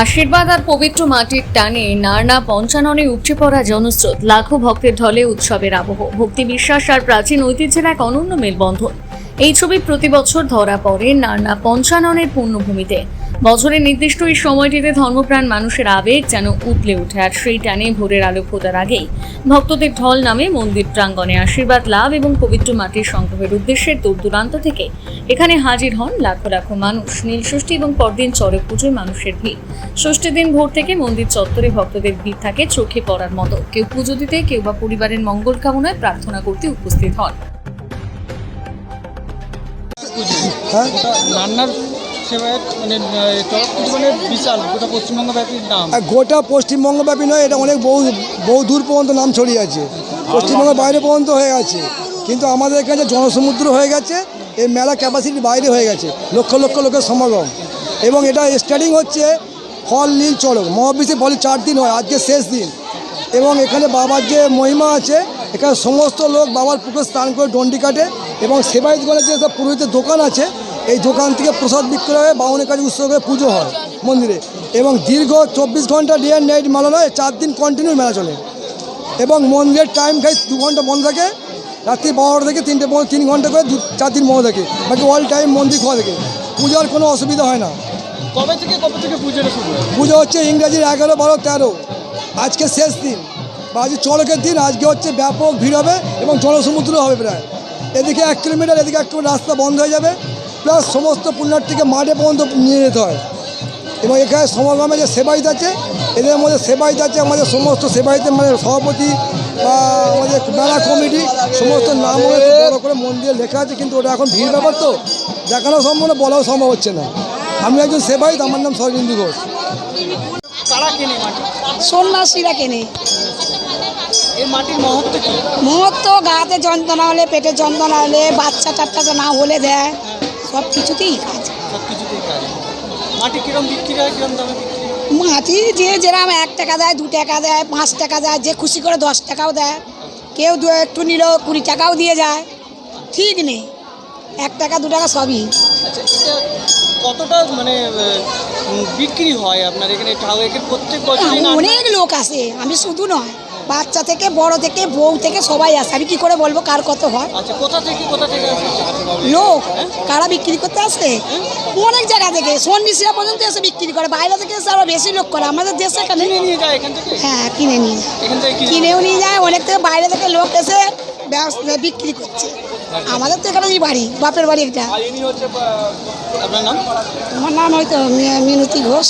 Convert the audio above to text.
আশীর্বাদ আর পবিত্র মাটির টানে নারনা পঞ্চাননে উপচে পড়া জনস্রোত, লাখো ভক্তের ঢলে উৎসবের আবহ, ভক্তি বিশ্বাস আর প্রাচীন ঐতিহ্যের এক অনন্য মেলবন্ধন। এই ছবি প্রতি বছর ধরা পড়ে নারনা পঞ্চাননের পুণ্যভূমিতে। বছরের নির্দিষ্ট এই সময়টিতে ধর্মপ্রাণ মানুষের আবেগ যেন উতলে ওঠে, আর সেই টানে ভোরের আলো ফোটার আগেই ভক্তদের ঢল নামে মন্দির প্রাঙ্গণে। আশীর্বাদ লাভ এবং পবিত্র মাটির সংগ্রহের উদ্দেশ্যে দূর দূরান্ত থেকে এখানে হাজির হন লাখো লাখো মানুষ। নীলষষ্ঠী এবং পরদিন চড়ক পুজোয় মানুষের ভিড়। ষষ্ঠীর দিন ভোর থেকে মন্দির চত্বরে ভক্তদের ভিড় থাকে চোখে পড়ার মতো। কেউ পুজো দিতে, কেউ বা পরিবারের মঙ্গল কামনায় প্রার্থনা করতে উপস্থিত হন। গোটা পশ্চিমবঙ্গব্যাপী নয়, এটা অনেক বহু দূর পর্যন্ত নাম ছড়িয়ে আছে, পশ্চিমবঙ্গের বাইরে পর্যন্ত হয়ে গেছে। কিন্তু আমাদের এখানে জনসমুদ্র হয়ে গেছে, এই মেলা ক্যাপাসিটির বাইরে হয়ে গেছে, লক্ষ লক্ষ লোকের সমাগম। এবং এটা স্টার্টিং হচ্ছে ফল নীল চড়ক মহাবিশ্বে বলে 4 দিন হয়, আজকে শেষ দিন। এবং এখানে বাবার যে মহিমা আছে, এখানে সমস্ত লোক বাবার পুকুরে স্নান করে ডন্ডি কাটে। এবং সেবায়তগণের যে সব পুরোহিতের দোকান আছে, এই দোকান থেকে প্রসাদ বিক্রি হয়, বাউনের কাছে উৎসব করে পুজো হয় মন্দিরে। এবং দীর্ঘ 24 ঘন্টা ডে অ্যান্ড নাইট মেলা নয়, 4 দিন কন্টিনিউ মেলা চলে। এবং মন্দিরের টাইম খাই 2 ঘন্টা বন্ধ থাকে, রাত্রি 12টা থেকে 3টে পর্যন্ত 3 ঘন্টা করে 4 দিন বন্ধ থাকে, বাকি অল টাইম মন্দির খোলা থাকে। পূজার কোনো অসুবিধা হয় না। কবে থেকে পুজোটা শুরু হয়? পুজো হচ্ছে ইংরাজির 11, 12, 13, আজকে শেষ দিন বা আজকে চড়কের দিন। আজকে হচ্ছে ব্যাপক ভিড় হবে এবং জনসমুদ্র হবে প্রায়। এদিকে 1 কিলোমিটার, এদিকে 1 কিলোমিটার রাস্তা বন্ধ হয়ে যাবে, প্লাস সমস্ত পুণ্যার্থীকে মাঠে পর্যন্ত নিয়ে যেতে হয়। এবং এখানে সমাগমে যে সেবায়িত আছে, এদের মধ্যে সেবায়িত আছে আমাদের সমস্ত সেবায়িতের মানে সভাপতি বা আমাদের মেলা কমিটি, সমস্ত নাম বড় করে মন্দিরে লেখা আছে। কিন্তু ওটা এখন ভিড় ব্যাপার, তো দেখানো সম্ভব না, বলাও সম্ভব হচ্ছে না। আমি একজন সেবায়িত, আমার নাম সরবিন্দু ঘোষ। কারা কেনে মাটি? সন্ন্যাসীরা কেনে। এই মাটির মহত্ব কি? মহত্ব গাতে যন্ত্রণা হলে, পেটে যন্ত্রণা হলে, বাচ্চা টাচ্চা না হলে দেয়, সব কিছুতেই কাজ। সবকিছুতেই কাজ। মাটি কিরম বিক্রি হয়, কিরম দামে বিক্রি হয়? মাটি যে যেরকম 1 টাকা দেয়, 2 টাকা দেয়, 5 টাকা দেয়, যে খুশি করে 10 টাকাও দেয়, কেউ একটু নিল 20 টাকাও দিয়ে যায়, ঠিক নেই। 1 টাকা 2 টাকা সবই। আচ্ছা, এটা কতটা মানে বিক্রি হয় আপনার এখানে? প্রত্যেক বছর অনেক লোক আসে, আমি শুধু নয়, বাচ্চা থেকে বড় থেকে বউ থেকে সবাই আসে। আমি কি করে বলবো কার কত হয়? আচ্ছা, কোথা থেকে আসে লোক? কারা বিক্রি করতে আসে? অনেক জায়গা থেকে, সন্ন্যাসীরা পর্যন্ত এসে বিক্রি করে। বাইরে থেকে এসে আরো বেশি লোক করে। আমাদের দেশে এখানে নিয়ে যায় এখান থেকে? হ্যাঁ, কিনে নিয়ে যায়, এখান থেকে কিনেও নিয়ে যায়। অনেক থেকে বাইরে থেকে লোক এসে বিক্রি করছে। আমাদের তো এখানে বাড়ি, বাপের বাড়ি এটা। আপনার নাম? আমার নাম হয়তো মিনতি ঘোষ।